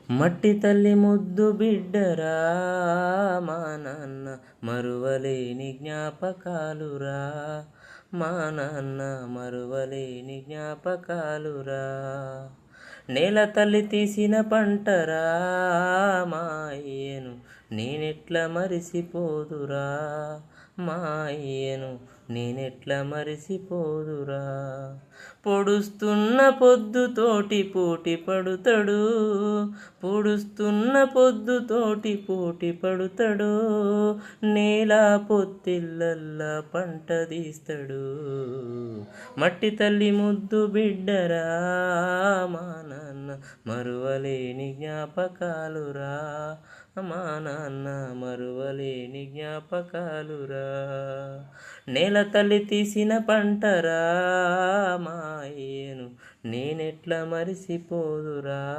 మట్టి తల్లి ముద్దు బిడ్డరా మా నాన్న మరువలేని జ్ఞాపకాలురా, మా నాన్న మరువలేని జ్ఞాపకాలురా. నేల తల్లి తీసిన పంటరా మా అయ్యను నేనెట్లా మరిసిపోదురా, మా అయ్యను నేనెట్లా మరిసిపోదురా. పొడుస్తున్న పొద్దుతోటి పోటీ పడుతాడు, పొడుస్తున్న పొద్దుతోటి పోటీ పడుతాడు, నేల పొత్తిళ్ళల్లా పంట తీస్తాడు. మట్టి తల్లి ముద్దు బిడ్డరా మా నాన్న మరువలేని జ్ఞాపకాలురా, మా నాన్న మరువలేని జ్ఞాపకాలురా. నేల తల్లి తీసిన పంటరా మా అయ్యను నేనెట్లా మరిసిపోదురా.